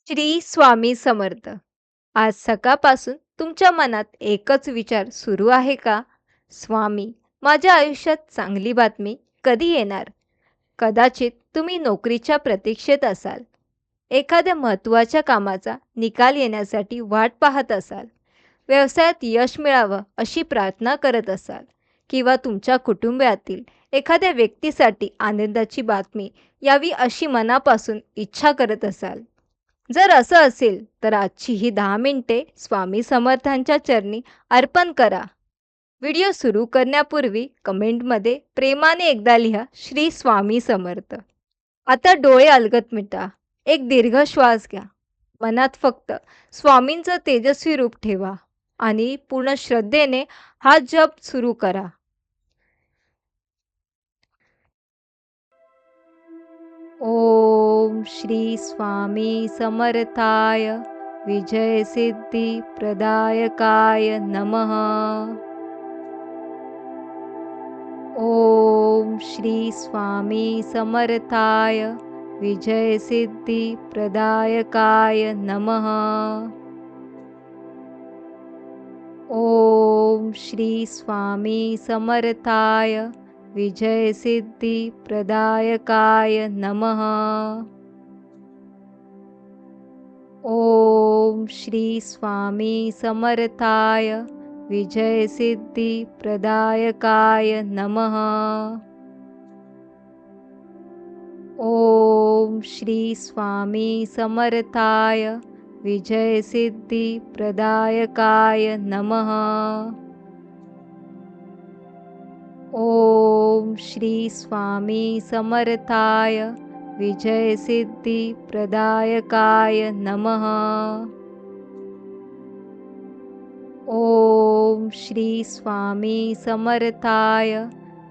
श्री स्वामी समर्थ. आज सकाळपासून तुमच्या मनात एकच विचार सुरू आहे का? स्वामी, माझ्या आयुष्यात चांगली बातमी कधी येणार? कदाचित तुम्ही नोकरीच्या प्रतीक्षेत असाल. एखाद्या महत्त्वाच्या कामाचा निकाल येण्यासाठी वाट पाहत असाल. व्यवसायात यश मिळावं अशी प्रार्थना करत असाल किंवा तुमच्या कुटुंबातील एखाद्या व्यक्तीसाठी आनंदाची बातमी यावी अशी मनापासून इच्छा करत असाल. जर असं असेल तर आजची ही 10 मिनिटे स्वामी समर्थांच्या चरणी अर्पण करा. व्हिडिओ सुरू करण्यापूर्वी कमेंटमध्ये प्रेमाने एकदा लिहा, श्री स्वामी समर्थ. आता डोळे अलगद मिटा. एक दीर्घ श्वास घ्या. मनात फक्त स्वामींचं तेजस्वी रूप ठेवा आणि पूर्ण श्रद्धेने हा जप सुरू करा. ओम श्री स्वामी समर्थाय विजय सिद्धी प्रदायकाय नमः. ओम श्री स्वामी समर्थाय विजय सिद्धी प्रदायकाय नमः. ओम श्री स्वामी समर्थाय विजय सिद्धी प्रदायकाय नमः. ओम श्री स्वामी समर्थाय विजय सिद्धी प्रदायकाय नमः. ओम श्री स्वामी समर्थाय विजय सिद्धी प्रदायकाय नमः. ओम श्री स्वामी समर्थाय विजय सिद्धी प्रदायकाय नमः. ओम श्री स्वामी समर्थाय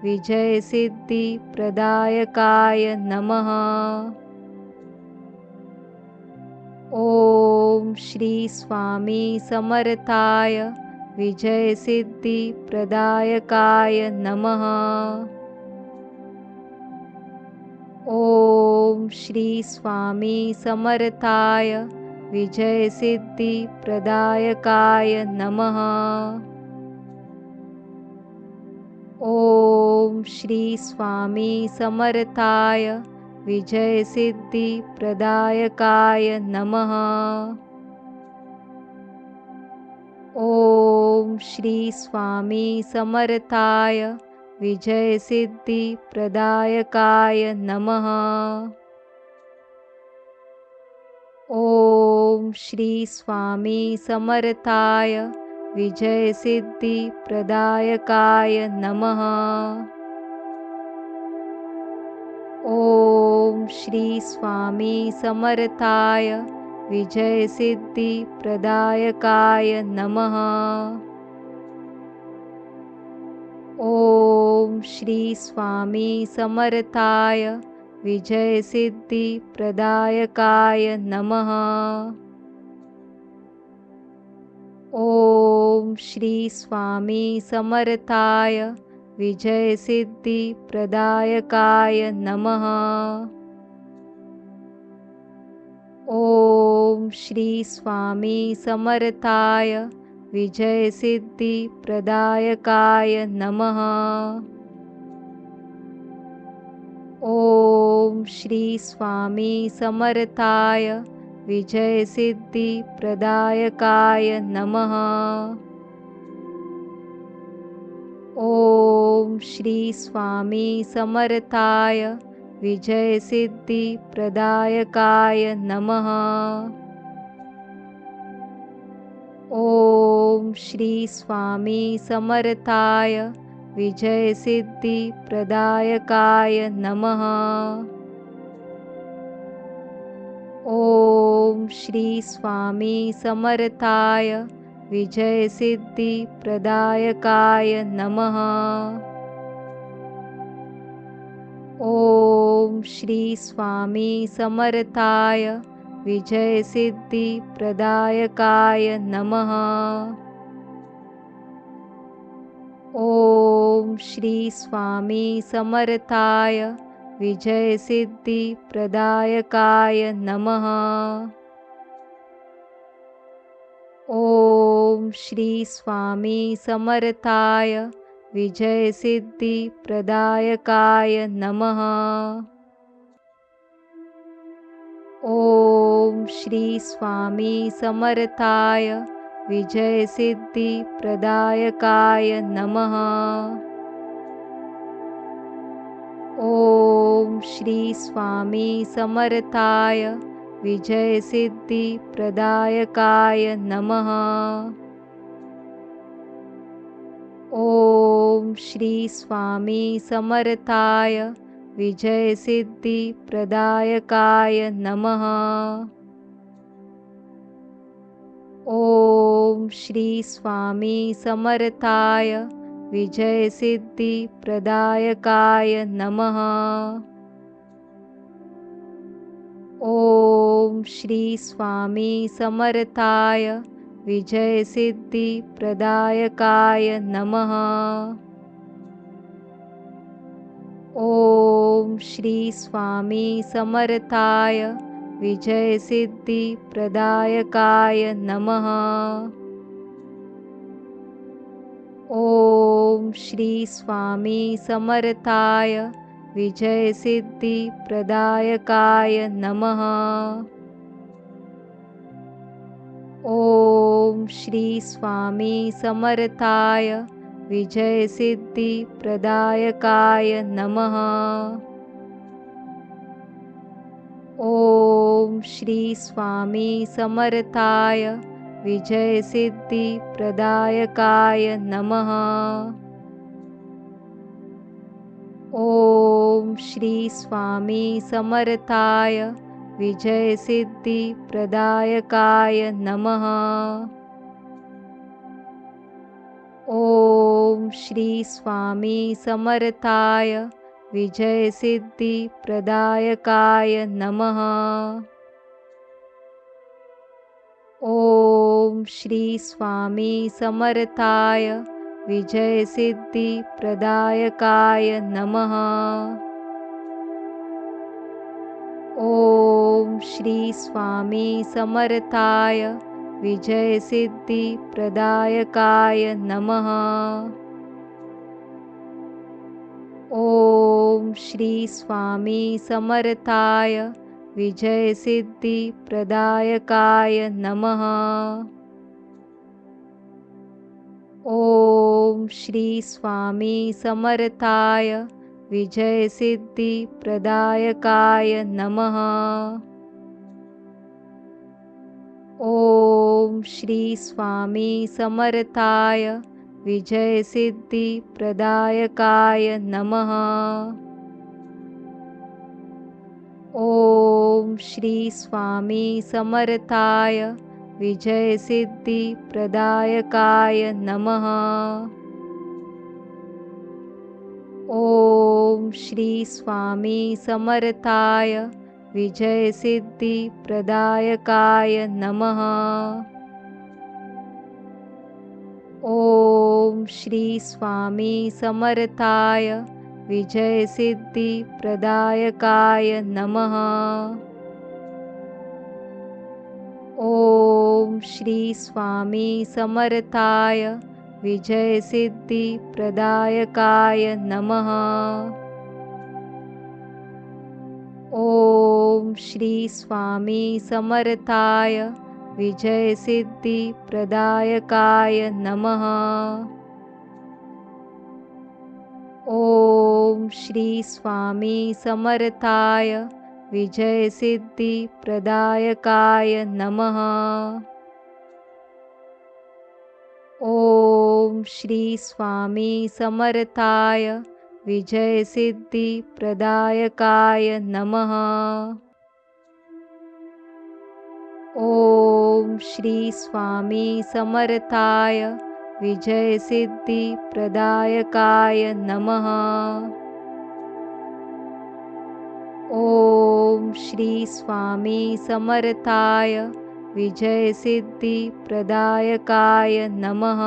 विजय सिद्धी प्रदायकाय नमः. ओम श्री स्वामी समर्थाय विजय सिद्धी प्रदायकाय नमः. ओम श्री स्वामी समर्थाय विजय सिद्धी प्रदायकाय नमः. ओम श्री स्वामी समर्थाय विजय सिद्धी प्रदायकाय नमः. ओम श्री स्वामी समर्थाय विजय सिद्धी प्रदायकाय नमः. ओम श्री स्वामी समर्थाय विजय सिद्धी प्रदायकाय नमः. ओम श्री स्वामी समर्थाय विजय सिद्धी प्रदायकाय नमः. ओम श्री स्वामी समर्थाय विजय सिद्धी प्रदायकाय नमः. ओम श्री स्वामी समर्थाय विजय सिद्धी प्रदायकाय नमः. ओम श्री स्वामी समर्थाय विजय सिद्धी प्रदायकाय नमः. ओम श्री स्वामी समर्थाय विजय सिद्धी प्रदायकाय नमः. ओम श्री स्वामी समर्थाय विजय सिद्धी प्रदायकाय नमः. ओम श्री स्वामी समर्थाय विजय सिद्धी प्रदायकाय नमः. ओम श्री स्वामी समर्थाय विजय सिद्धी प्रदायकाय नमः. ओम श्री स्वामी समर्थाय विजय सिद्धी प्रदायकाय नमः. ओम श्री स्वामी समर्थाय विजय सिद्धी प्रदायकाय नमः. श्री स्वामी समर्थाय विजयसिद्धिप्रदायकाय नमः। ॐ श्री स्वामी समर्थाय विजयसिद्धिप्रदायकाय नमः। ॐ श्री स्वामी समर्थाय विजयसिद्धिप्रदायकाय नमः। ॐ श्री स्वामी समर्थाय विजयसिद्धिप्रदायकाय नमः। ॐ श्री स्वामी समर्थाय विजयसिद्धिप्रदायकाय नमः। ॐ श्री स्वामी समर्थाय विजयसिद्धिप्रदायकाय नमः। ॐ श्री स्वामी समर्थाय विजयसिद्धिप्रदायकाय नमः। ॐ श्री स्वामी समर्थाय विजयसिद्धिप्रदायकाय नमः। ॐ श्री स्वामी समर्थाय विजयसिद्धिप्रदायकाय नमः। ॐ श्री स्वामी समर्थाय विजयसिद्धिप्रदायकाय नमः। ॐ श्री स्वामी समर्थाय विजयसिद्धिप्रदायकाय नमः। ॐ श्री स्वामी समर्थाय विजयसिद्धिप्रदायकाय नमः। ॐ श्री स्वामी समर्थाय विजयसिद्धिप्रदायकाय नमः। ॐ श्री स्वामी समर्थाय विजयसिद्धिप्रदायकाय नमः। ॐ श्री स्वामी समर्थाय विजयसिद्धिप्रदायकाय नमः। ॐ श्री स्वामी समर्थाय विजयसिद्धिप्रदायकाय नमः। ॐ श्री स्वामी समर्थाय विजयसिद्धिप्रदायकाय नमः। ॐ श्री स्वामी समर्थाय विजयसिद्धिप्रदायकाय नमः। ॐ श्री स्वामी समर्थाय विजयसिद्धिप्रदायकाय नमः। ॐ श्री स्वामी समर्थाय विजयसिद्धिप्रदायकाय नमः। ॐ श्री स्वामी समर्थाय विजयसिद्धिप्रदायकाय नमः। ॐ श्री स्वामी समर्थाय विजयसिद्धिप्रदायकाय नमः। ॐ श्री स्वामी समर्थाय विजयसिद्धिप्रदायकाय नमः। ॐ श्री स्वामी समर्थाय विजयसिद्धिप्रदायकाय नमः। ॐ श्री स्वामी समर्थाय विजयसिद्धिप्रदायकाय नमः। ॐ श्री स्वामी समर्थाय विजयसिद्धिप्रदायकाय नमः।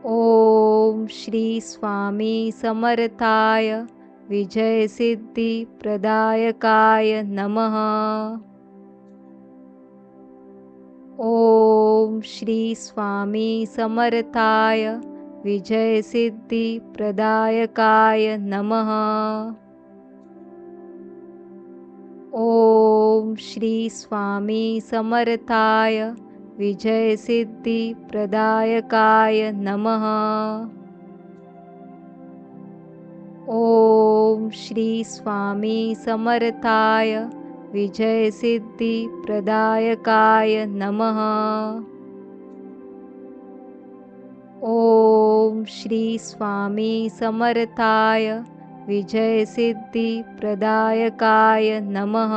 ॐ श्री स्वामी समर्थाय विजयसिद्धिप्रदायकाय नमः। ओम श्री स्वामी समर्थाय विजयसिद्धिप्रदायकाय नमः। ओम श्री स्वामी समर्थाय विजयसिद्धिप्रदायकाय नमः। ओम श्री स्वामी समर्थाय विजयसिद्धिप्रदायकाय नमः। ओम श्री स्वामी समर्थाय विजयसिद्धिप्रदायकाय नमः।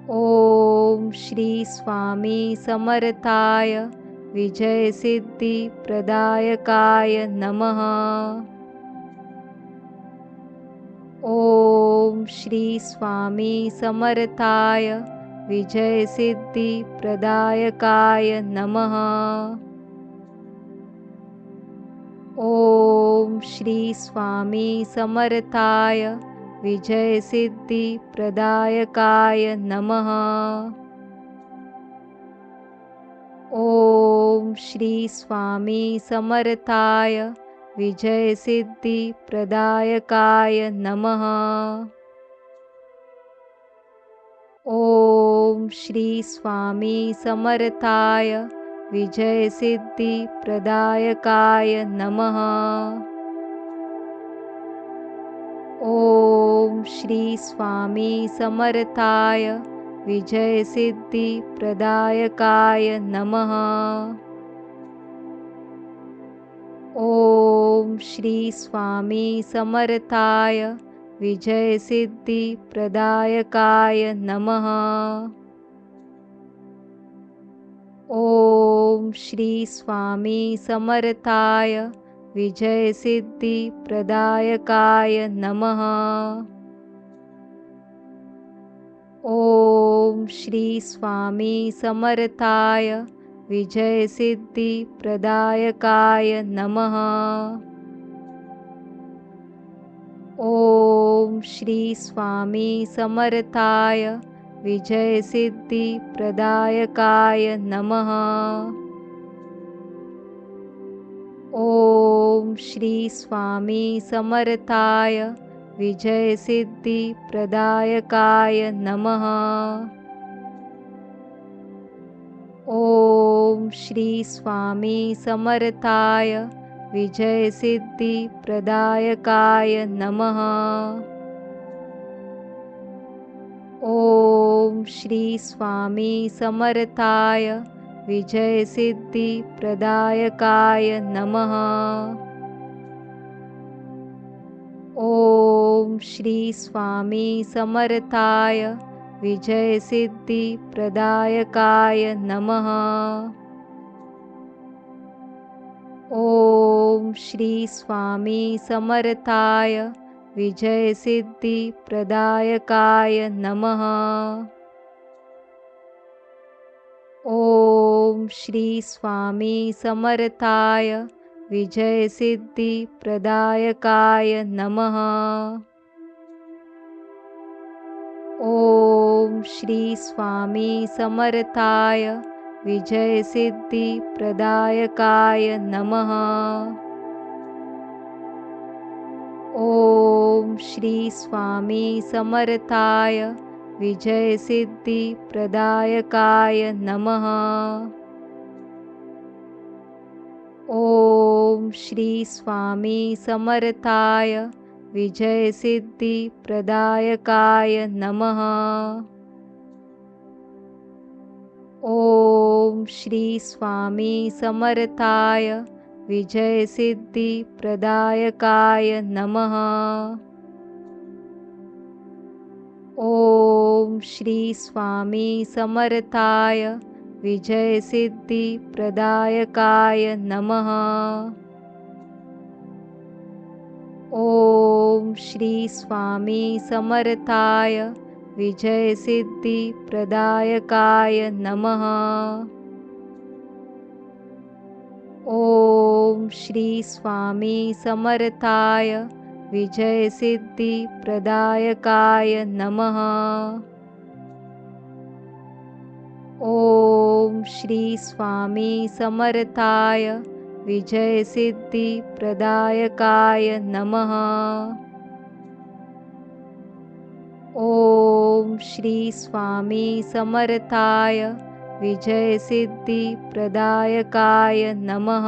ओम श्री स्वामी समर्थाय विजयसिद्धिप्रदायकाय नमः। ओम श्री स्वामी समर्थाय विजयसिद्धिप्रदायकाय नमः। ओम श्री स्वामी समर्थाय विजयसिद्धिप्रदायकाय नमः। ओम श्री स्वामी समर्थाय विजयसिद्धिप्रदायकाय नमः। ओम श्री स्वामी समर्थाय विजयसिद्धिप्रदायकाय नमः। ओम श्री स्वामी समर्थाय विजयसिद्धिप्रदायकाय नमः। ओम श्री स्वामी समर्थाय विजयसिद्धिप्रदायकाय नमः। ओम श्री स्वामी समर्थाय विजयसिद्धिप्रदायकाय नमः। ओम श्री स्वामी समर्थाय विजयसिद्धिप्रदायकाय नमः। ओम श्री स्वामी समर्थाय विजयसिद्धिप्रदायकाय नमः। ओम श्री स्वामी समर्थाय विजयसिद्धिप्रदायकाय नमः। ओम श्री स्वामी समर्थाय विजयसिद्धिप्रदायकाय नमः। ओम श्री स्वामी समर्थाय विजयसिद्धिप्रदायकाय नमः। ओम श्री स्वामी समर्थाय विजयसिद्धिप्रदायकाय नमः। ओम श्री स्वामी समर्थाय विजयसिद्धिप्रदायकाय नमः। ओम श्री स्वामी समर्थाय विजयसिद्धिप्रदायकाय नमः। ओम श्री स्वामी समर्थाय विजयसिद्धिप्रदायकाय नमः। ओम श्री स्वामी समर्थाय विजयसिद्धिप्रदायकाय नमः। ओम श्री स्वामी समर्थाय विजयसिद्धिप्रदायकाय नमः। ओम श्री स्वामी समर्थाय विजयसिद्धिप्रदायकाय नमः। ओम श्री स्वामी समर्थाय विजयसिद्धिप्रदायकाय नमः। ओम श्री स्वामी समर्थाय विजयसिद्धिप्रदायकाय नमः। ओम श्री स्वामी समर्थाय विजयसिद्धिप्रदायकाय नमः। ओम श्री स्वामी समर्थाय विजयसिद्धिप्रदायकाय नमः। ओम श्री स्वामी समर्थाय विजयसिद्धिप्रदायकाय नमः।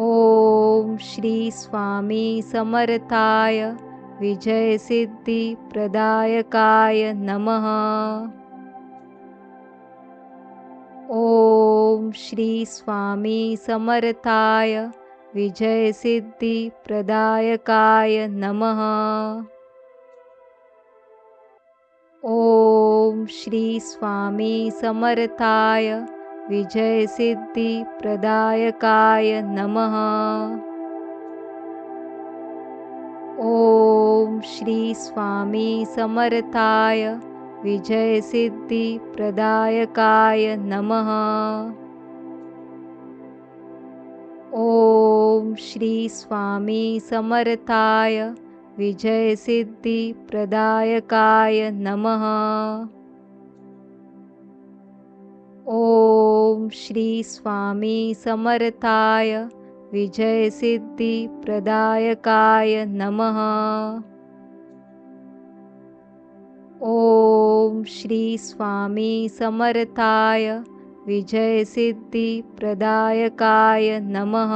ओम श्री स्वामी समर्थाय विजयसिद्धिप्रदायकाय नमः। ओम श्री स्वामी समर्थाय विजयसिद्धिप्रदायकाय नमः। ओम श्री स्वामी समर्थाय विजयसिद्धिप्रदायकाय नमः। ओम श्री स्वामी समर्थाय विजयसिद्धिप्रदायकाय नमः। ओम श्री स्वामी समर्थाय विजयसिद्धिप्रदायकाय नमः। ओम श्री स्वामी समर्थाय विजयसिद्धिप्रदायकाय नमः। ओम श्री स्वामी समर्थाय विजयसिद्धिप्रदायकाय नमः।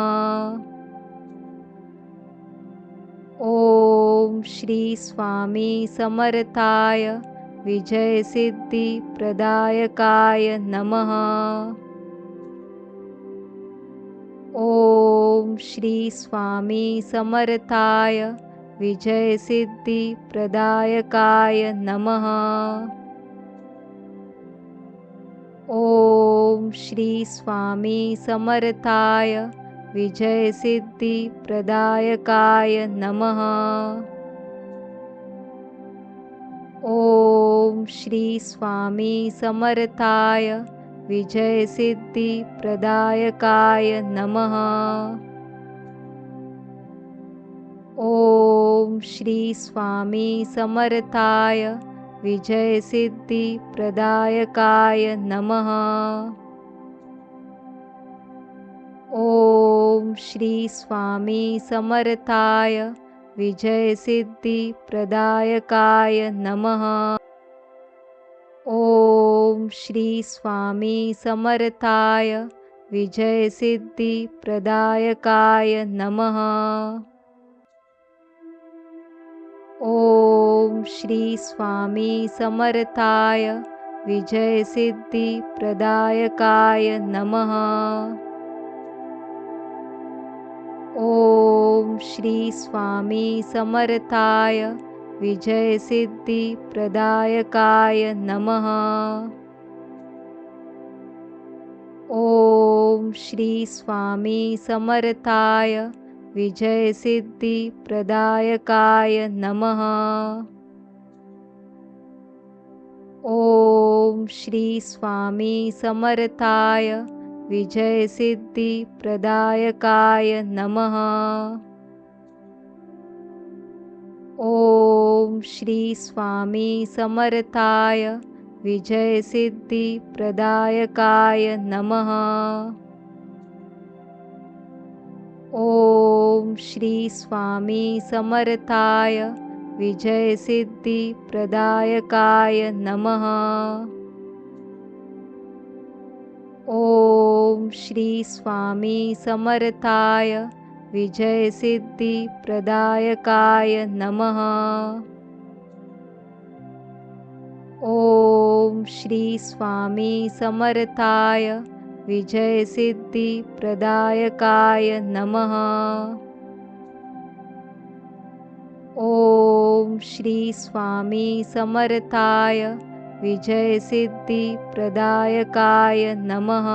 ओम श्री स्वामी समर्थाय विजयसिद्धिप्रदायकाय नमः। ओम श्री स्वामी समर्थाय विजयसिद्धिप्रदायकाय नमः। ओम श्री स्वामी समर्थाय विजयसिद्धिप्रदायकाय नमः। ओम श्री स्वामी समर्थाय विजयसिद्धिप्रदायकाय नमः। ओम श्री स्वामी समर्थाय विजयसिद्धिप्रदायकाय नमः। ओम श्री स्वामी समर्थाय विजयसिद्धिप्रदायकाय नमः। ओम श्री स्वामी समर्थाय विजयसिद्धिप्रदायकाय नमः। ओम श्री स्वामी समर्थाय विजयसिद्धिप्रदायकाय नमः। ओम श्री स्वामी समर्थाय विजयसिद्धिप्रदायकाय नमः। ओम श्री स्वामी समर्थाय विजयसिद्धिप्रदायकाय नमः। ओम श्री स्वामी समर्थाय विजयसिद्धिप्रदायकाय नमः। ओम श्री स्वामी समर्थाय विजयसिद्धिप्रदायकाय नमः। ओम श्री स्वामी समर्थाय विजयसिद्धिप्रदायकाय नमः। ओम श्री स्वामी समर्थाय विजयसिद्धिप्रदायकाय नमः। ओम श्री स्वामी समर्थाय विजयसिद्धिप्रदायकाय नमः। ओम श्री स्वामी समर्थाय विजयसिद्धिप्रदायकाय नमः।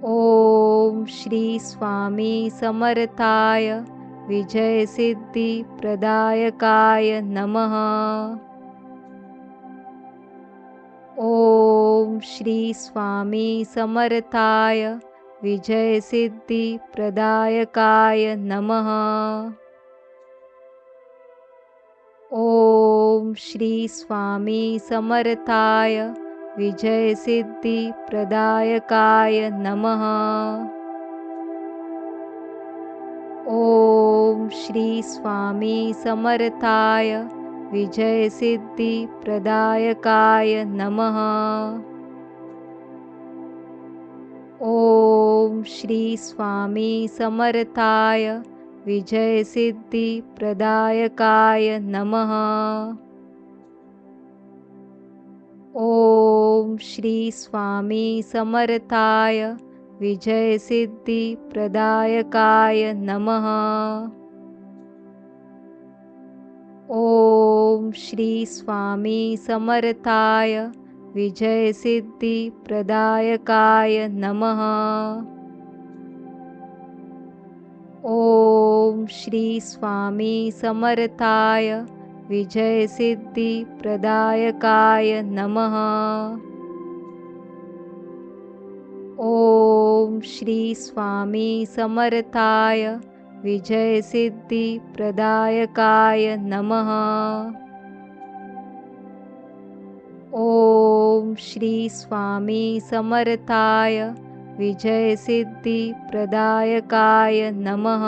ओम श्री स्वामी समर्थाय विजयसिद्धिप्रदायकाय नमः। ओम श्री स्वामी समर्थाय विजयसिद्धिप्रदायकाय नमः। ओम श्री स्वामी समर्थाय विजयसिद्धिप्रदायकाय नमः। ओम श्री स्वामी समर्थाय विजयसिद्धिप्रदायकाय नमः। ओम श्री स्वामी समर्थाय विजयसिद्धिप्रदायकाय नमः। ओम श्री स्वामी समर्थाय विजयसिद्धिप्रदायकाय नमः। ओम श्री स्वामी समर्थाय विजयसिद्धिप्रदायकाय नमः। ओम श्री स्वामी समर्थाय विजयसिद्धिप्रदायकाय नमः। ओम श्री स्वामी समर्थाय विजयसिद्धिप्रदायकाय नमः। ओम श्री स्वामी समर्थाय विजयसिद्धिप्रदायकाय नमः।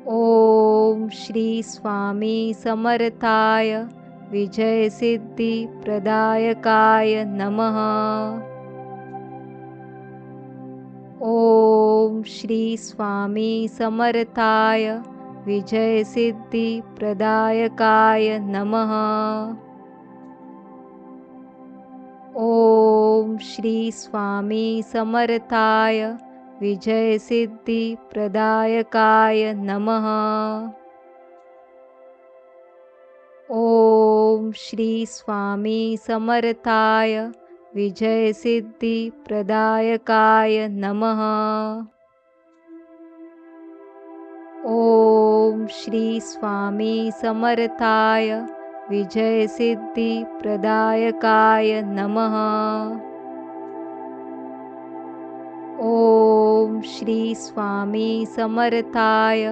ओम श्री स्वामी समर्थाय विजयसिद्धिप्रदायकाय नमः। ओम श्री स्वामी समर्थाय विजयसिद्धिप्रदायकाय नमः। ओम श्री स्वामी समर्थाय विजयसिद्धिप्रदायकाय नमः। ओम श्री स्वामी समर्थाय विजयसिद्धिप्रदायकाय नमः। ओम श्री स्वामी समर्थाय विजयसिद्धिप्रदायकाय नमः। ओम श्री स्वामी समर्थाय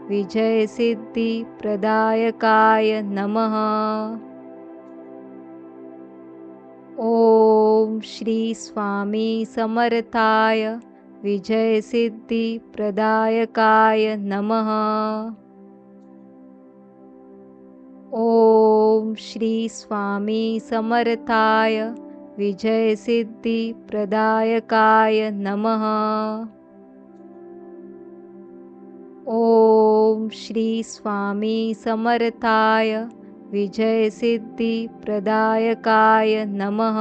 विजयसिद्धिप्रदायकाय नमः। ओम श्री स्वामी समर्थाय विजयसिद्धिप्रदायकाय नमः। ओम श्री स्वामी समर्थाय विजयसिद्धिप्रदायकाय नमः। ओम श्री स्वामी समर्थाय विजयसिद्धिप्रदायकाय नमः।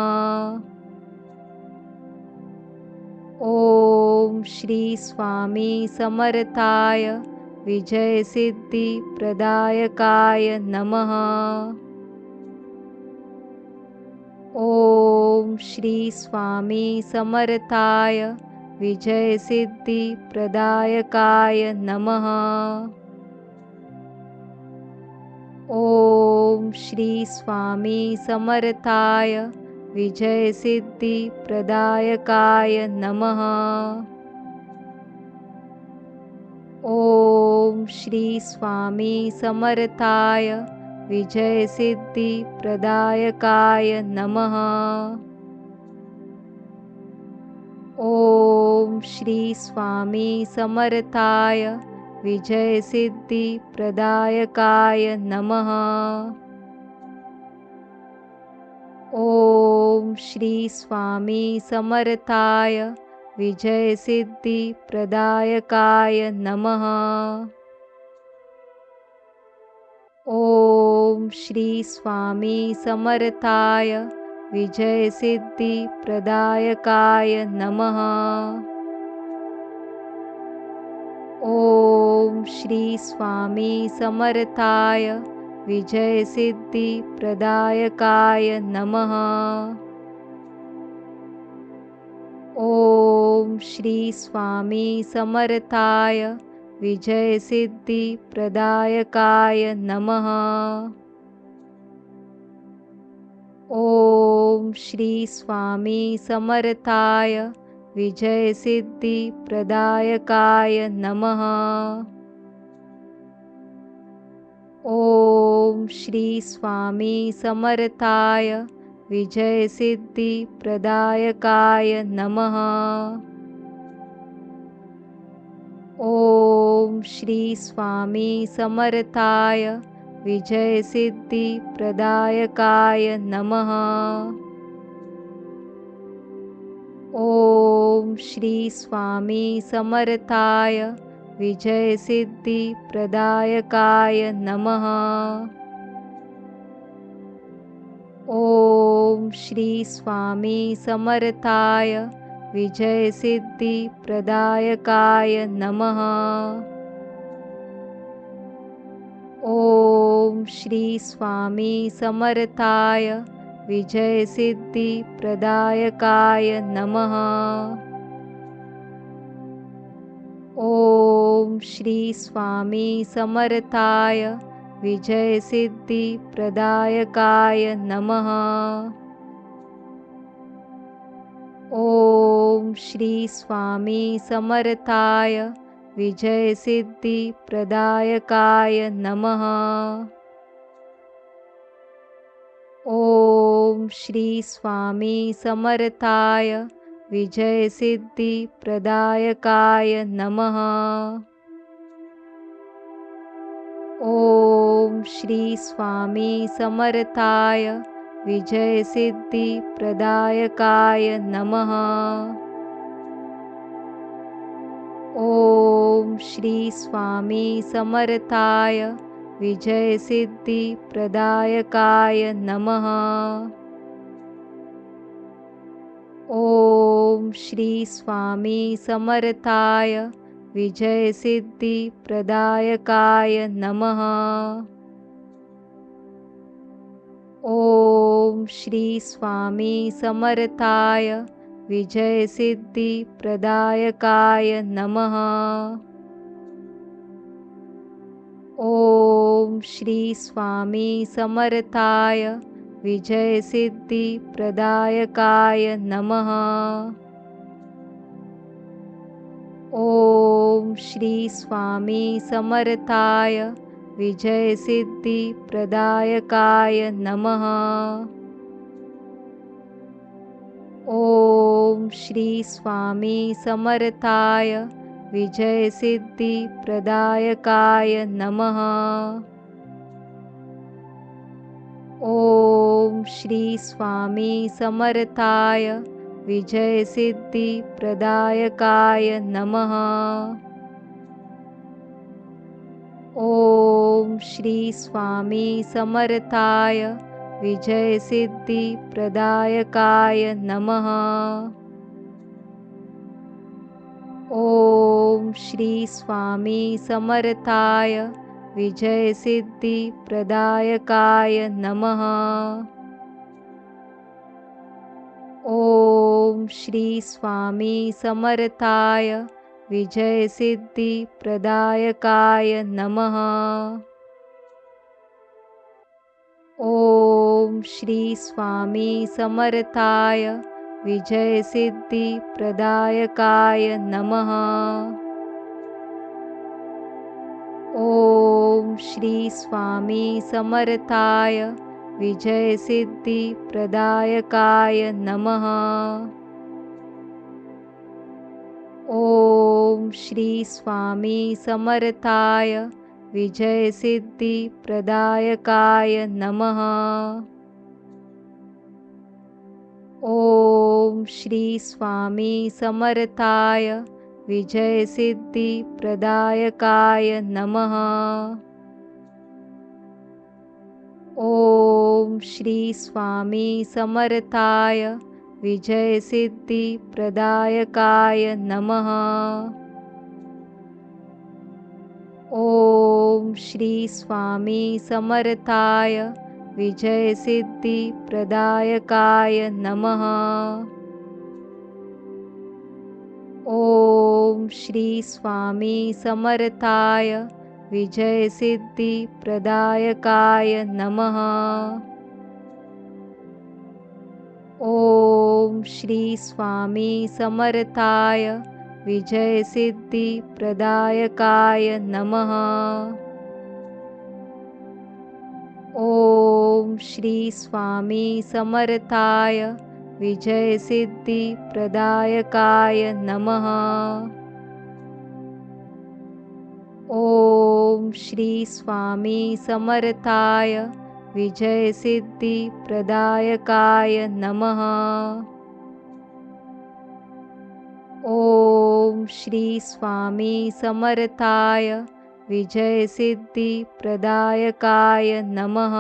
ओम श्री स्वामी समर्थाय विजयसिद्धिप्रदायकाय नमः। ओम श्री स्वामी समर्थाय विजयसिद्धिप्रदायकाय नमः। ओम श्री स्वामी समर्थाय विजयसिद्धिप्रदायकाय नमः। ओम श्री स्वामी समर्थाय विजयसिद्धिप्रदायकाय नमः। ओम श्री स्वामी समर्थाय विजयसिद्धिप्रदायकाय नमः। ओम श्री स्वामी समर्थाय विजयसिद्धिप्रदायकाय नमः। ओम श्री स्वामी समर्थाय विजयसिद्धिप्रदायकाय नमः। ओम श्री स्वामी समर्थाय विजयसिद्धिप्रदायकाय नमः। ओम श्री स्वामी समर्थाय विजयसिद्धिप्रदायकाय नमः। ओम श्री स्वामी समर्थाय विजयसिद्धिप्रदायकाय नमः। ओम श्री स्वामी समर्थाय विजयसिद्धिप्रदायकाय नमः। ओम श्री स्वामी समर्थाय विजयसिद्धिप्रदायकाय नमः। ओम श्री स्वामी समर्थाय विजयसिद्धिप्रदायकाय नमः। ओम श्री स्वामी समर्थाय विजयसिद्धिप्रदायकाय नमः। ओम श्री स्वामी समर्थाय विजयसिद्धिप्रदायकाय नमः। ओम श्री स्वामी समर्थाय विजयसिद्धिप्रदायकाय नमः। ओम श्री स्वामी समर्थाय विजयसिद्धिप्रदायकाय नमः। ओम श्री स्वामी समर्थाय विजयसिद्धिप्रदायकाय नमः। ओम श्री स्वामी समर्थाय विजयसिद्धिप्रदायकाय नमः। ओम श्री स्वामी समर्थाय विजयसिद्धिप्रदायकाय नमः। ओम श्री स्वामी समर्थाय विजयसिद्धिप्रदायकाय नमः। ओम श्री स्वामी समर्थाय विजयसिद्धिप्रदायकाय नमः। ओम श्री स्वामी समर्थाय विजयसिद्धिप्रदायकाय नमः। ओम श्री स्वामी समर्थाय विजयसिद्धिप्रदायकाय नमः। ओम श्री स्वामी समर्थाय विजयसिद्धिप्रदायकाय नमः। ओम श्री स्वामी समर्थाय विजयसिद्धिप्रदायकाय नमः। ओम श्री स्वामी समर्थाय विजयसिद्धिप्रदायकाय नमः। ओम श्री स्वामी समर्थाय विजयसिद्धिप्रदायकाय नमः। ओम श्री स्वामी समर्थाय विजयसिद्धिप्रदायकाय नमः। ओम श्री स्वामी समर्थाय विजयसिद्धिप्रदायकाय नमः। ओम श्री स्वामी समर्थाय विजयसिद्धिप्रदायकाय नमः। ओम श्री स्वामी समर्थाय विजयसिद्धिप्रदायकाय नमः। ओम श्री स्वामी समर्थाय विजयसिद्धिप्रदायकाय नमः। ओम श्री स्वामी समर्थाय विजयसिद्धिप्रदायकाय नमः। ओम श्री स्वामी समर्थाय विजयसिद्धिप्रदायकाय नमः। ओम श्री स्वामी समर्थाय विजयसिद्धिप्रदायकाय नमः। ओम श्री स्वामी समर्थाय विजयसिद्धिप्रदायकाय नमः। ओम श्री स्वामी समर्थाय विजयसिद्धिप्रदायकाय नमः। ओम श्री स्वामी समर्थाय विजयसिद्धिप्रदायकाय नमः। ओम श्री स्वामी समर्थाय विजयसिद्धिप्रदायकाय नमः।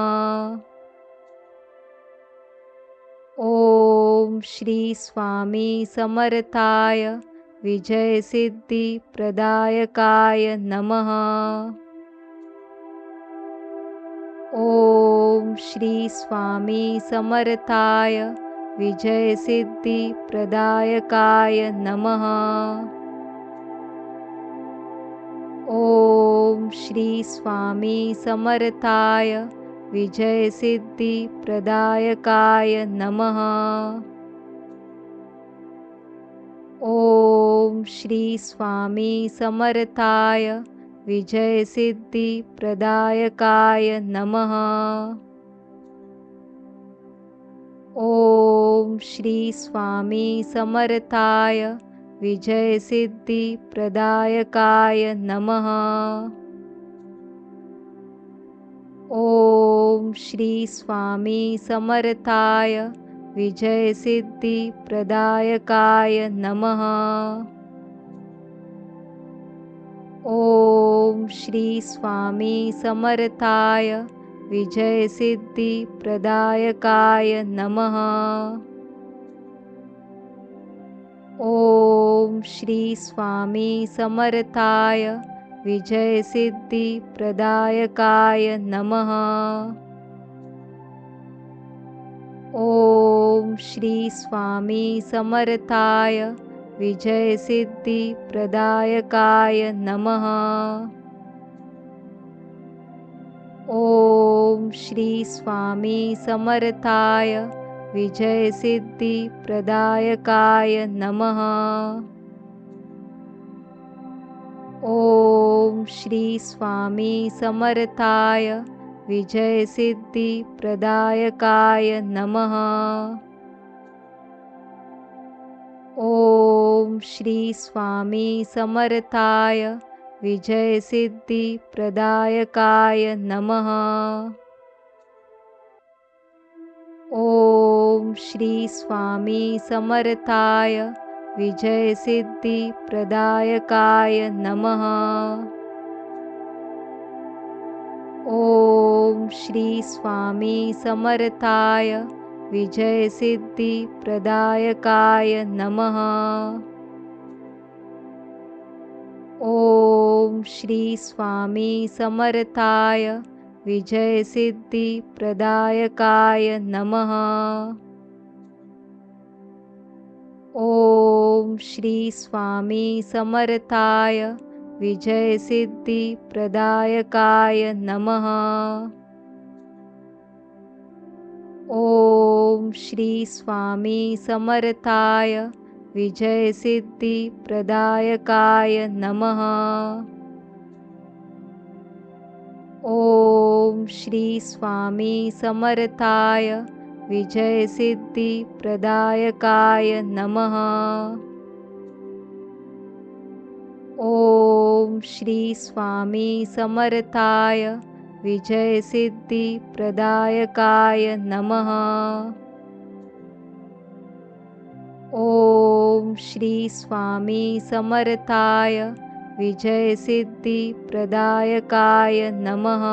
ओम श्री स्वामी समर्थाय विजयसिद्धिप्रदायकाय नमः। ओम श्री स्वामी समर्थाय विजयसिद्धिप्रदायकाय नमः। ओम श्री स्वामी समर्थाय विजयसिद्धिप्रदायकाय नमः। ओम श्री स्वामी समर्थाय विजयसिद्धिप्रदायकाय नमः। ओम श्री स्वामी समर्थाय विजयसिद्धिप्रदायकाय नमः। ओम श्री स्वामी समर्थाय विजयसिद्धिप्रदायकाय नमः। ओम श्री स्वामी समर्थाय विजयसिद्धिप्रदायकाय नमः। ओम श्री स्वामी समर्थाय विजयसिद्धिप्रदायकाय नमः। ओम श्री स्वामी समर्थाय विजयसिद्धिप्रदायकाय नमः। ओम श्री स्वामी समर्थाय विजयसिद्धिप्रदायकाय नमः। ओम श्री स्वामी समर्थाय विजयसिद्धिप्रदायकाय नमः। ओम श्री स्वामी समर्थाय विजयसिद्धिप्रदायकाय नमः। ओम श्री स्वामी समर्थाय विजयसिद्धिप्रदायकाय नमः। ओम श्री स्वामी समर्थाय विजयसिद्धिप्रदायकाय नमः। ओम श्री स्वामी समर्थाय विजयसिद्धिप्रदायकाय नमः। ओम श्री स्वामी समर्थाय विजयसिद्धिप्रदायकाय नमः। ओम श्री स्वामी समर्थाय विजयसिद्धिप्रदायकाय नमः। ओम श्री स्वामी समर्थाय विजयसिद्धिप्रदायकाय नमः। ओम श्री स्वामी समर्थाय विजयसिद्धिप्रदायकाय नमः। ओम श्री स्वामी समर्थाय विजयसिद्धिप्रदायकाय नमः।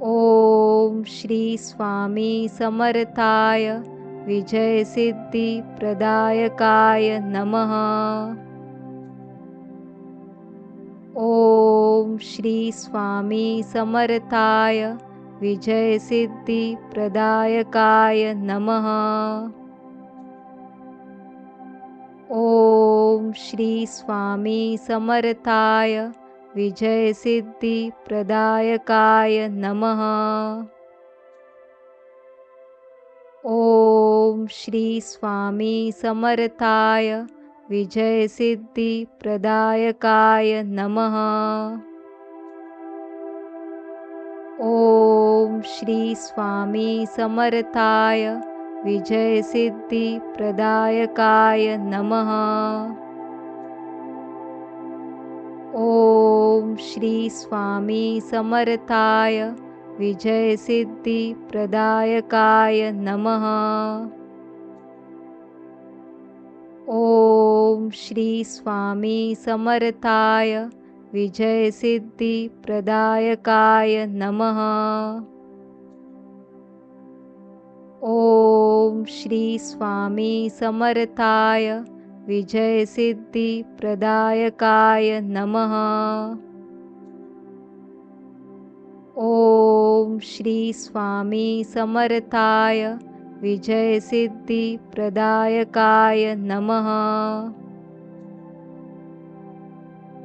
ओम श्री स्वामी समर्थाय विजयसिद्धिप्रदायकाय नमः। ओम श्री स्वामी समर्थाय विजयसिद्धिप्रदायकाय नमः। ओम श्री स्वामी समर्थाय विजयसिद्धिप्रदायकाय नमः। ओम श्री स्वामी समर्थाय विजयसिद्धिप्रदायकाय नमः। ओम श्री स्वामी समर्थाय विजयसिद्धिप्रदायकाय नमः। ओम श्री स्वामी समर्थाय विजयसिद्धिप्रदायकाय नमः। ओम श्री स्वामी समर्थाय विजयसिद्धिप्रदायकाय नमः। ओम श्री स्वामी समर्थाय विजयसिद्धिप्रदायकाय नमः। ओम श्री स्वामी समर्थाय विजयसिद्धिप्रदायकाय नमः।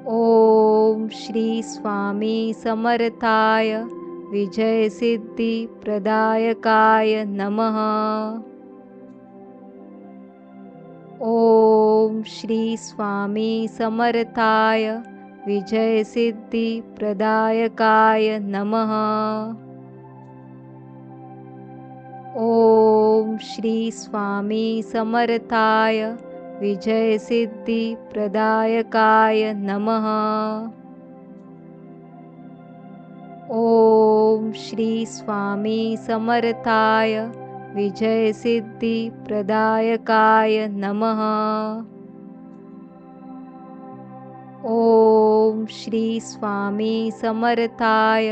ओम श्री स्वामी समर्थाय विजयसिद्धिप्रदायकाय नमः। ओम श्री स्वामी समर्थाय विजयसिद्धिप्रदायकाय नमः। ओम श्री स्वामी समर्थाय विजयसिद्धिप्रदायकाय नमः। ओम श्री स्वामी समर्थाय विजयसिद्धिप्रदायकाय नमः। ओम श्री स्वामी समर्थाय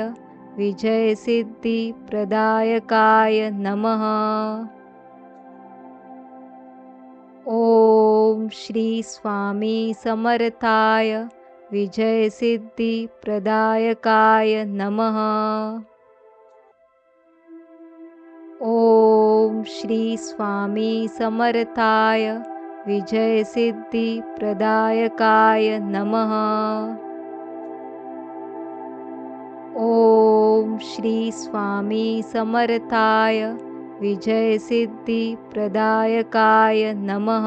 विजयसिद्धिप्रदायकाय नमः। ओम श्री स्वामी समर्थाय विजयसिद्धिप्रदायकाय नमः। ओम श्री स्वामी समर्थाय विजयसिद्धिप्रदायकाय नमः। ओम श्री स्वामी समर्थाय विजयसिद्धिप्रदायकाय नमः।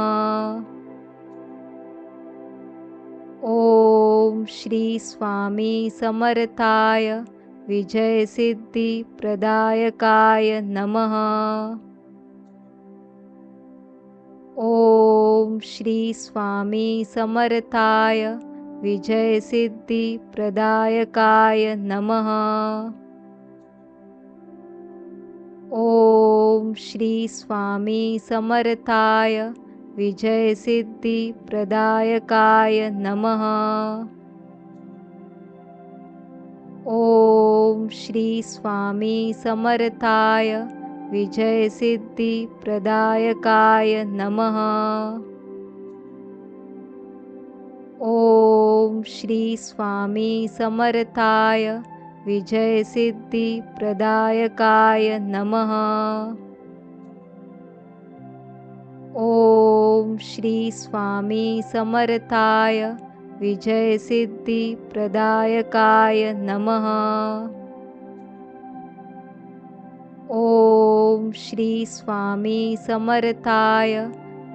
ओम श्री स्वामी समर्थाय विजयसिद्धिप्रदायकाय नमः। ओम श्री स्वामी समर्थाय विजयसिद्धिप्रदायकाय नमः। ओम श्री स्वामी समर्थाय विजयसिद्धिप्रदायकाय नमः। ओम श्री स्वामी समर्थाय विजयसिद्धिप्रदायकाय नमः। ओम श्री स्वामी समर्थाय विजयसिद्धिप्रदायकाय नमः। ओम श्री स्वामी समर्थाय विजयसिद्धिप्रदायकाय नमः। ओम श्री स्वामी समर्थाय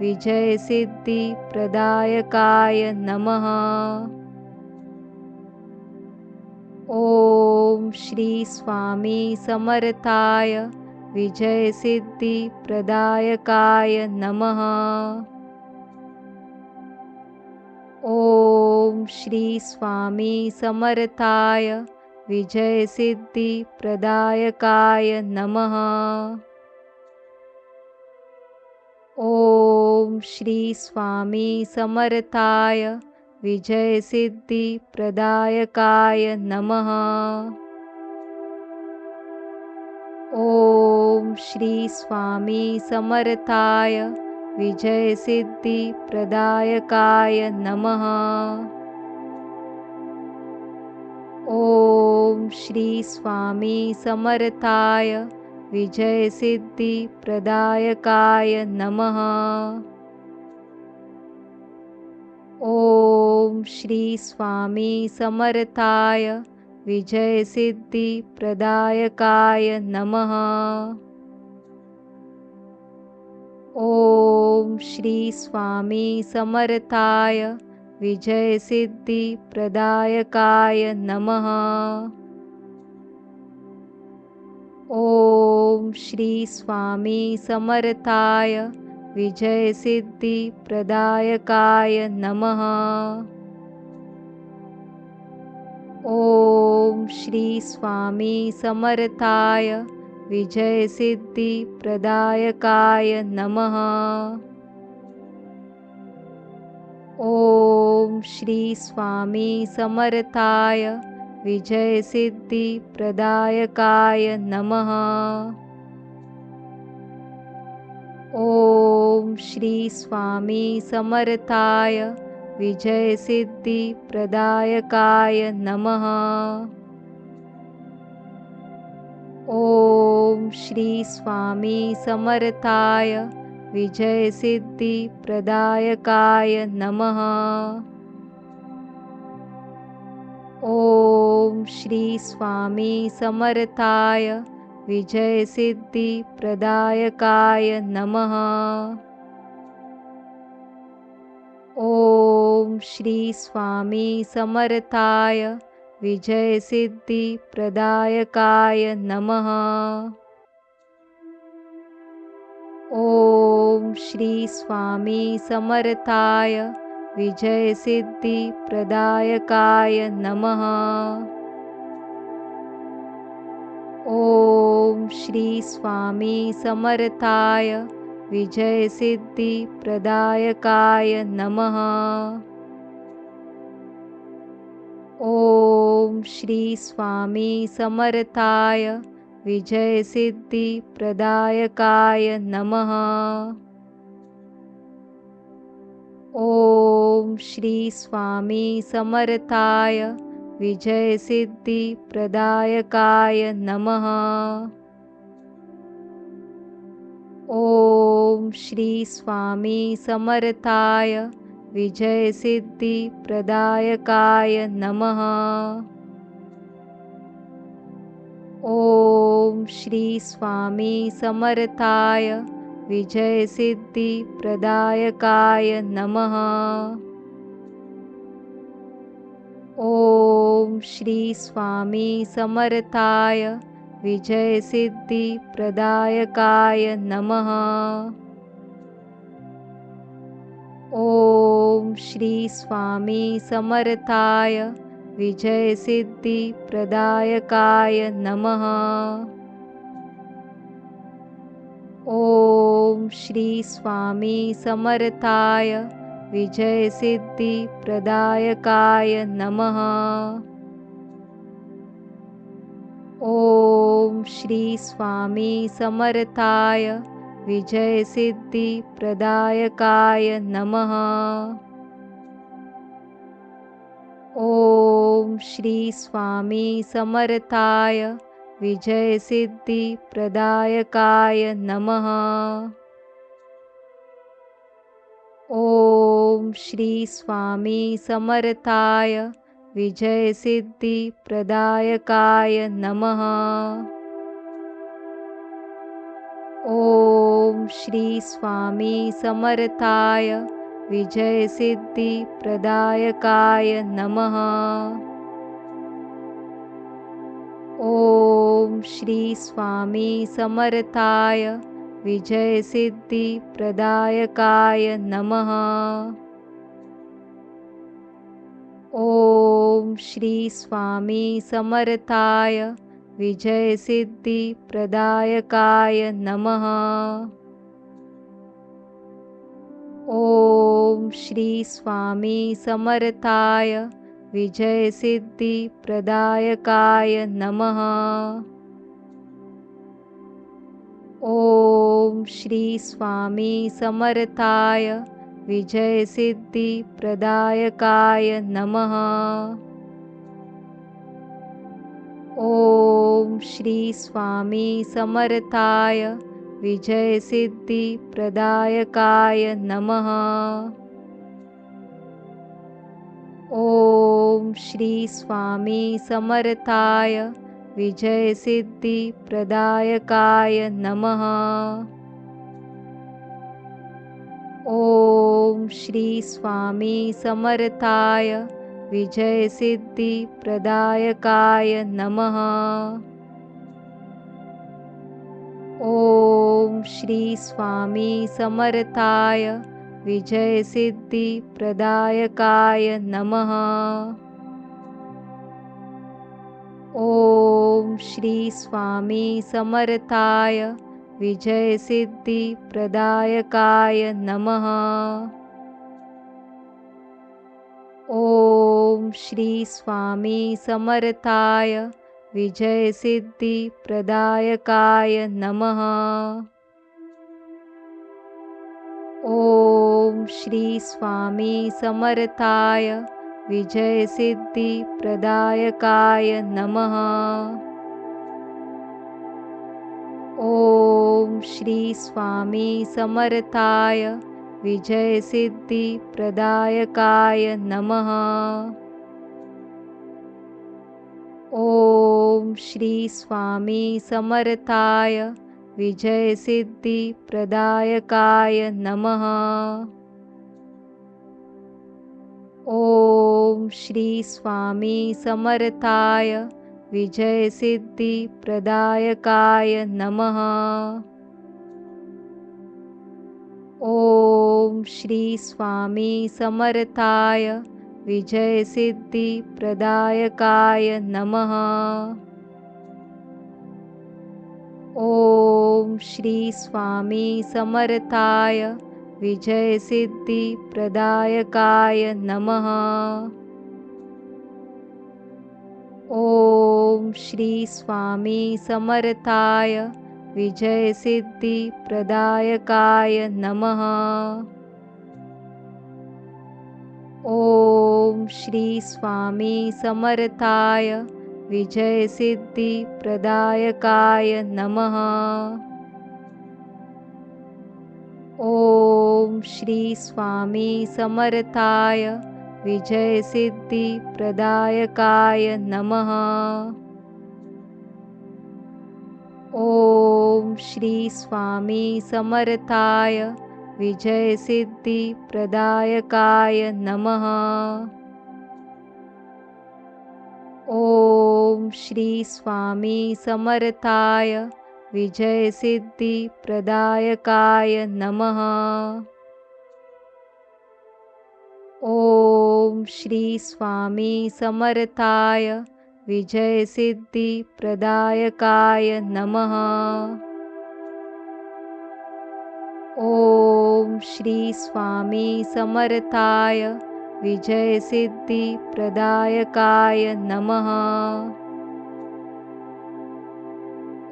विजयसिद्धिप्रदायकाय नमः। ओम श्री स्वामी समर्थाय विजयसिद्धिप्रदायकाय नमः। ओम श्री स्वामी समर्थाय विजयसिद्धिप्रदायकाय नमः। ओम श्री स्वामी समर्थाय विजयसिद्धिप्रदायकाय नमः। ओम श्री स्वामी समर्थाय विजयसिद्धिप्रदायकाय नमः। ओम श्री स्वामी समर्थाय विजयसिद्धिप्रदायकाय नमः। ओम श्री स्वामी समर्थाय विजयसिद्धिप्रदायकाय नमः। ओम श्री स्वामी समर्थाय विजयसिद्धिप्रदायकाय नमः। ओम श्री स्वामी समर्थाय विजयसिद्धिप्रदायकाय नमः। ओम श्री स्वामी समर्थाय विजयसिद्धिप्रदायकाय नमः। ओम श्री स्वामी समर्थाय विजयसिद्धिप्रदायकाय नमः। ओम श्री स्वामी समर्थाय विजयसिद्धिप्रदायकाय नमः। ओम श्री स्वामी समर्थाय विजयसिद्धिप्रदायकाय नमः। ओम श्री स्वामी समर्थाय विजयसिद्धिप्रदायकाय नमः। ओम श्री स्वामी समर्थाय विजयसिद्धिप्रदायकाय नमः। ओम श्री स्वामी समर्थाय विजयसिद्धिप्रदायकाय नमः। ओम श्री स्वामी समर्थाय विजयसिद्धिप्रदायकाय नमः। ओम श्री स्वामी समर्थाय विजयसिद्धिप्रदायकाय नमः। ओम श्री स्वामी समर्थाय विजयसिद्धिप्रदायकाय नमः। ओम श्री स्वामी समर्थाय विजयसिद्धिप्रदायकाय नमः। ओम श्री स्वामी समर्थाय विजयसिद्धिप्रदायकाय नमः। ओम श्री स्वामी समर्थाय विजयसिद्धिप्रदायकाय नमः। ओम श्री स्वामी समर्थाय विजयसिद्धिप्रदायकाय नमः। ओम श्री स्वामी समर्थाय विजयसिद्धिप्रदायकाय नमः। ओम श्री स्वामी समर्थाय विजयसिद्धिप्रदायकाय नमः। ओम श्री स्वामी समर्थाय विजयसिद्धिप्रदायकाय नमः। ओम श्री स्वामी समर्थाय विजयसिद्धिप्रदायकाय नमः। ओम श्री स्वामी समर्थाय विजयसिद्धिप्रदायकाय नमः। ओम श्री स्वामी समर्थाय विजयसिद्धिप्रदायकाय नमः। ओम श्री स्वामी समर्थाय विजयसिद्धिप्रदायकाय नमः। ओम श्री स्वामी समर्थाय विजयसिद्धिप्रदायकाय नमः। ओम श्री स्वामी समर्थाय विजयसिद्धिप्रदायकाय नमः। ओम श्री स्वामी समर्थाय विजयसिद्धिप्रदायकाय नमः। ओम श्री स्वामी समर्थाय विजयसिद्धिप्रदायकाय नमः। ओम श्री स्वामी समर्थाय विजयसिद्धिप्रदायकाय नमः। ओम श्री स्वामी समर्थाय विजयसिद्धिप्रदायकाय नमः। ओम श्री स्वामी समर्थाय विजयसिद्धिप्रदायकाय नमः। ओम श्री स्वामी समर्थाय विजयसिद्धिप्रदायकाय नमः। ओम श्री स्वामी समर्थाय विजयसिद्धिप्रदायकाय नमः। ओम श्री स्वामी समर्थाय विजयसिद्धिप्रदायकाय नमः। ओम श्री स्वामी समर्थाय विजयसिद्धिप्रदायकाय नमः। ओम श्री स्वामी समर्थाय विजयसिद्धिप्रदायकाय नमः। ओम श्री स्वामी समर्थाय विजयसिद्धिप्रदायकाय नमः। ओम श्री स्वामी समर्थाय विजयसिद्धिप्रदायकाय नमः। ओम श्री स्वामी समर्थाय विजयसिद्धिप्रदायकाय नमः। ओम श्री स्वामी समर्थाय विजयसिद्धिप्रदायकाय नमः। ओम श्री स्वामी समर्थाय विजयसिद्धिप्रदायकाय नमः। ओम श्री स्वामी समर्थाय विजयसिद्धिप्रदायकाय नमः। ओम श्री स्वामी समर्थाय विजयसिद्धिप्रदायकाय नमः। ओम श्री स्वामी समर्थाय विजयसिद्धिप्रदायकाय नमः। ओम श्री स्वामी समर्थाय विजयसिद्धिप्रदायकाय नमः।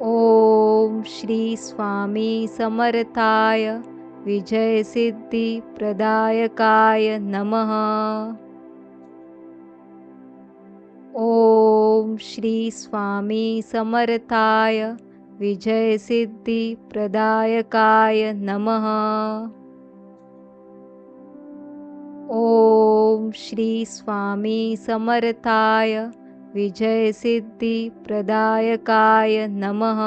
ओम श्री स्वामी समर्थाय विजयसिद्धिप्रदायकाय नमः। ओम श्री स्वामी समर्थाय विजयसिद्धिप्रदायकाय नमः। ओम श्री स्वामी समर्थाय विजयसिद्धिप्रदायकाय नमः।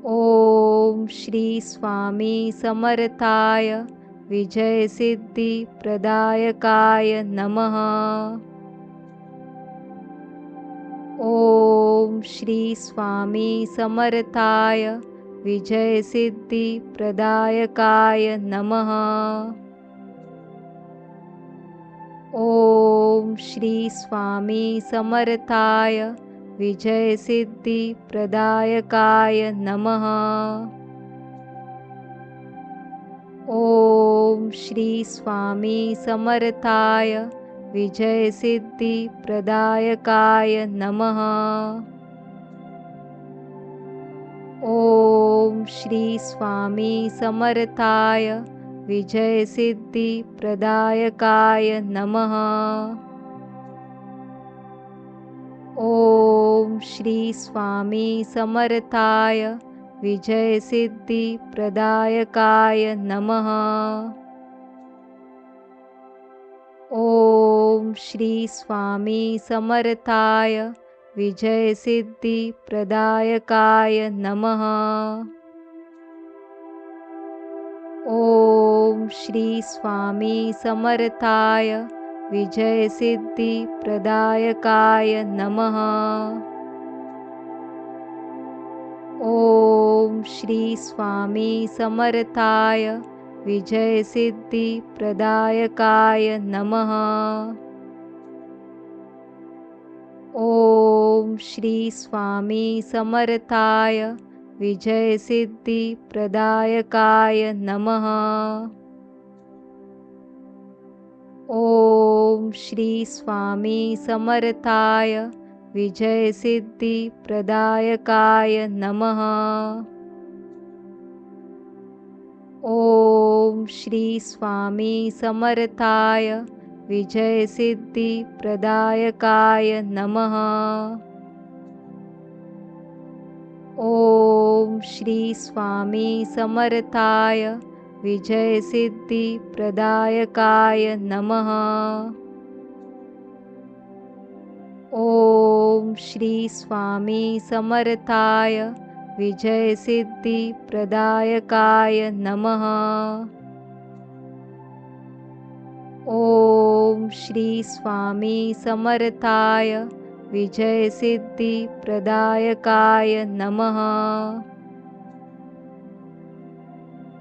ओम श्री स्वामी समर्थाय विजयसिद्धिप्रदायकाय नमः। ओम श्री स्वामी समर्थाय विजयसिद्धिप्रदायकाय नमः। ओम श्री स्वामी समर्थाय विजयसिद्धिप्रदायकाय नमः। ओम श्री स्वामी समर्थाय विजयसिद्धिप्रदायकाय नमः। ओम श्री स्वामी समर्थाय विजयसिद्धिप्रदायकाय नमः। ओम श्री स्वामी समर्थाय विजयसिद्धिप्रदायकाय नमः। ओम श्री स्वामी समर्थाय विजयसिद्धिप्रदायकाय नमः। ओम श्री स्वामी समर्थाय विजयसिद्धिप्रदायकाय नमः। ओम श्री स्वामी समर्थाय विजयसिद्धिप्रदायकाय नमः। ओम श्री स्वामी समर्थाय विजयसिद्धिप्रदायकाय नमः। ओम श्री स्वामी समर्थाय विजयसिद्धिप्रदायकाय नमः। ओम श्री स्वामी समर्थाय विजयसिद्धिप्रदायकाय नमः। ओम श्री स्वामी समर्थाय विजयसिद्धिप्रदायकाय नमः। ओम श्री स्वामी समर्थाय विजयसिद्धिप्रदायकाय नमः। ओम श्री स्वामी समर्थाय विजयसिद्धिप्रदायकाय नमः।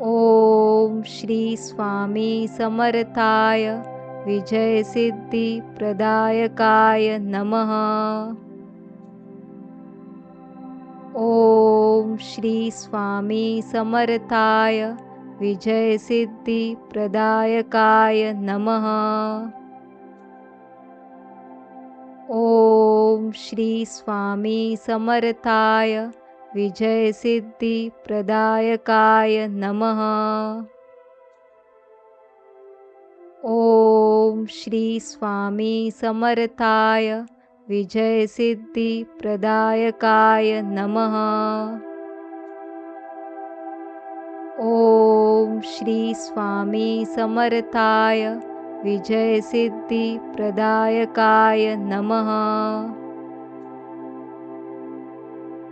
ओम श्री स्वामी समर्थाय विजयसिद्धिप्रदायकाय नमः। ओम श्री स्वामी समर्थाय विजयसिद्धिप्रदायकाय नमः। ओम श्री स्वामी समर्थाय विजयसिद्धिप्रदायकाय नमः। ओम श्री स्वामी समर्थाय विजयसिद्धिप्रदायकाय नमः। ओम श्री स्वामी समर्थाय विजयसिद्धिप्रदायकाय नमः।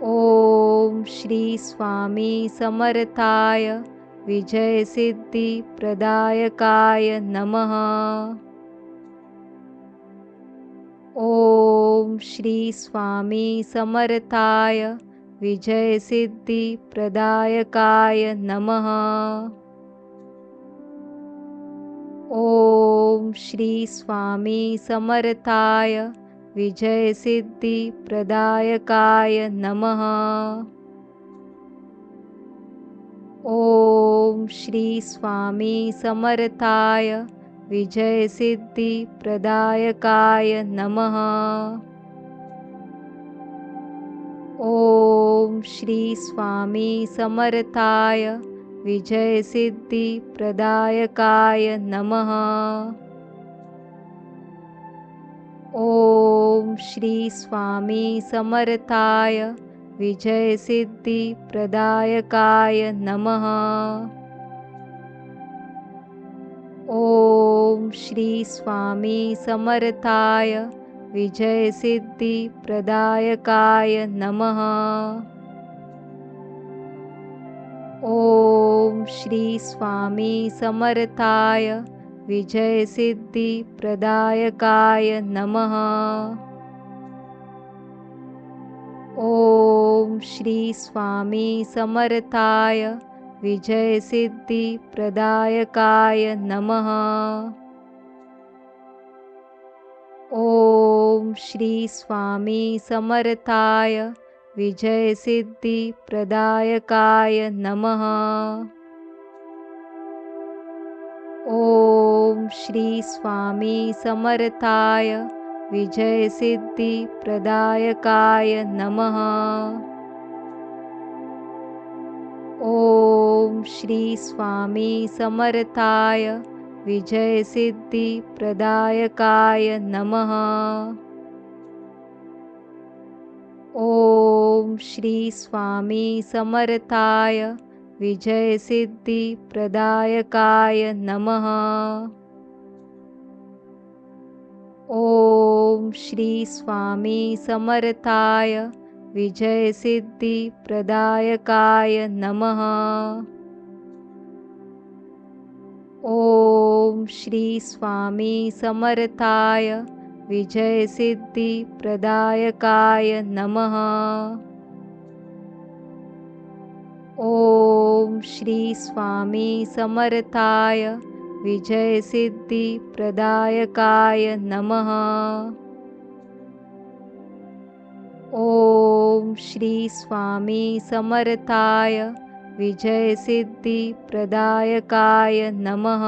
ओम श्री स्वामी समर्थाय विजयसिद्धिप्रदायकाय नमः। ओम श्री स्वामी समर्थाय विजयसिद्धिप्रदायकाय नमः। ओम श्री स्वामी समर्थाय विजयसिद्धिप्रदायकाय नमः। ओम श्री स्वामी समर्थाय विजयसिद्धिप्रदायकाय नमः। ओम श्री स्वामी समर्थाय विजयसिद्धिप्रदायकाय नमः। ओम श्री स्वामी समर्थाय विजयसिद्धिप्रदायकाय नमः। ओम श्री स्वामी समर्थाय विजयसिद्धिप्रदायकाय नमः। ओम श्री स्वामी समर्थाय विजयसिद्धिप्रदायकाय नमः। ओम श्री स्वामी समर्थाय विजयसिद्धिप्रदायकाय नमः। ओम श्री स्वामी समर्थाय विजयसिद्धिप्रदायकाय नमः। ओम श्री स्वामी समर्थाय विजयसिद्धिप्रदायकाय नमः। ओम श्री स्वामी समर्थाय विजयसिद्धिप्रदायकाय नमः। ओम श्री स्वामी समर्थाय विजयसिद्धिप्रदायकाय नमः। ओम श्री स्वामी समर्थाय विजयसिद्धिप्रदायकाय नमः। ओम श्री स्वामी समर्थाय विजयसिद्धिप्रदायकाय नमः। ओम श्री स्वामी समर्थाय विजयसिद्धिप्रदायकाय नमः। ओम श्री स्वामी समर्थाय विजयसिद्धिप्रदायकाय नमः।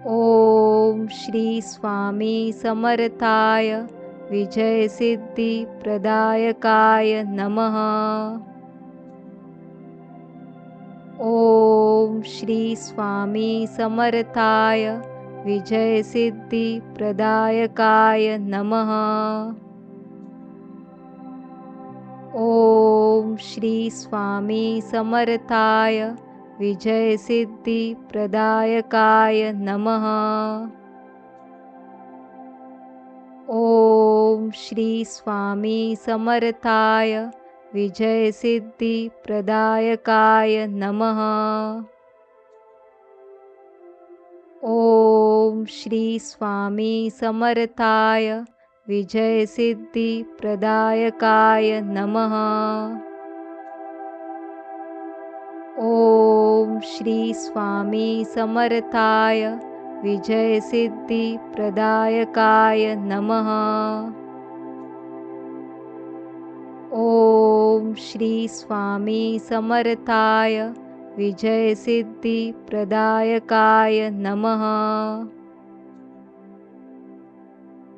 ओम श्री स्वामी समर्थाय विजयसिद्धिप्रदायकाय नमः। ओम श्री स्वामी समर्थाय विजयसिद्धिप्रदायकाय नमः। ओम श्री स्वामी समर्थाय विजयसिद्धिप्रदायकाय नमः। ओम श्री स्वामी समर्थाय विजयसिद्धिप्रदायकाय नमः। ओम श्री स्वामी समर्थाय विजयसिद्धिप्रदायकाय नमः। ओम श्री स्वामी समर्थाय विजयसिद्धिप्रदायकाय नमः। ओम श्री स्वामी समर्थाय विजयसिद्धिप्रदायकाय नमः।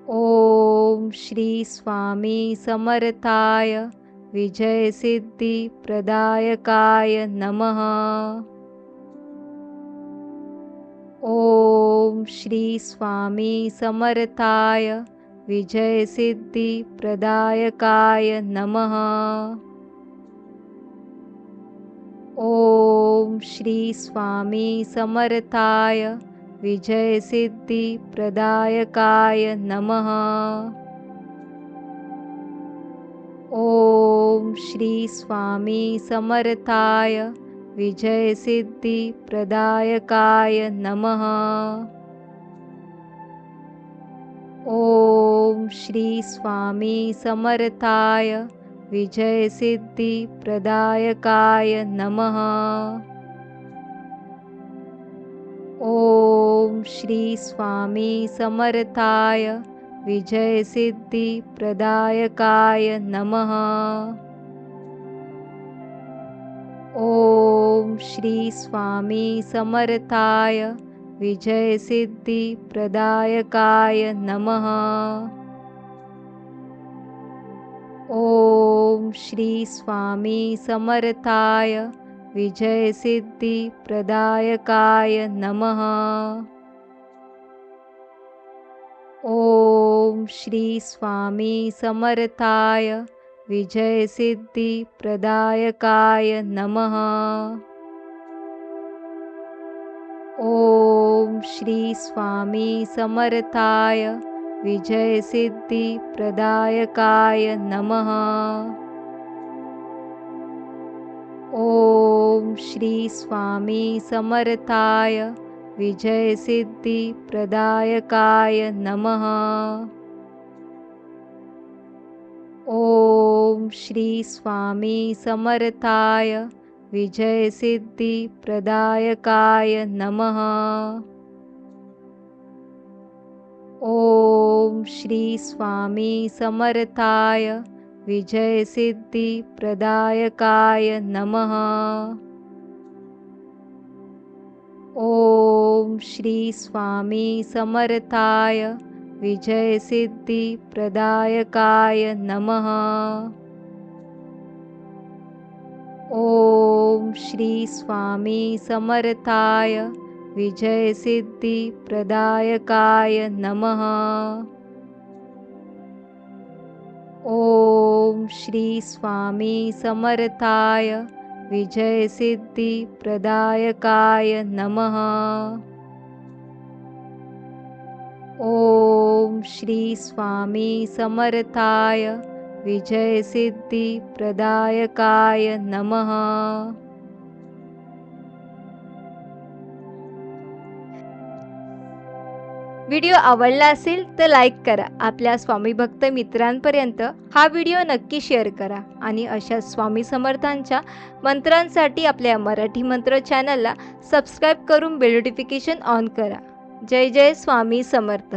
ओम श्री स्वामी समर्थाय विजयसिद्धिप्रदायकाय नमः। ओम श्री स्वामी समर्थाय विजयसिद्धिप्रदायकाय नमः। ओम श्री स्वामी समर्थाय विजयसिद्धिप्रदायकाय नमः। ओम श्री स्वामी समर्थाय विजयसिद्धिप्रदायकाय नमः। ओम श्री स्वामी समर्थाय विजयसिद्धिप्रदायकाय नमः। ओम श्री स्वामी समर्थाय विजयसिद्धिप्रदायकाय नमः। ओम श्री स्वामी समर्थाय विजयसिद्धिप्रदायकाय नमः। ओम श्री स्वामी समर्थाय विजयसिद्धिप्रदायकाय नमः। ओम श्री स्वामी समर्थाय विजयसिद्धिप्रदायकाय नमः। ओम श्री स्वामी समर्थाय विजयसिद्धिप्रदायकाय नमः। ओम श्री स्वामी समर्थाय विजयसिद्धिप्रदायकाय नमः। ओम श्री स्वामी समर्थाय विजयसिद्धिप्रदायकाय नमः। ओम श्री स्वामी समर्थाय विजयसिद्धिप्रदायकाय नमः। ओम श्री स्वामी समर्थाय विजयसिद्धिप्रदायकाय नमः। ओम श्री स्वामी समर्थाय विजयसिद्धिप्रदायकाय नमः। ओम श्री स्वामी समर्थाय विजयसिद्धिप्रदायकाय नमः। ओम श्री स्वामी समर्थाय विजयसिद्धिप्रदायकाय नमः। व्हिडिओ आवडला असेल तर लाईक करा. आपल्या स्वामी भक्त मित्रांपर्यंत हा व्हिडिओ नक्की शेअर करा आणि अशा स्वामी समर्थांच्या मंत्रांसाठी आपल्या मराठी मंत्र चॅनलला सबस्क्राईब करून बेल नोटिफिकेशन ऑन करा. जय जय स्वामी समर्थ.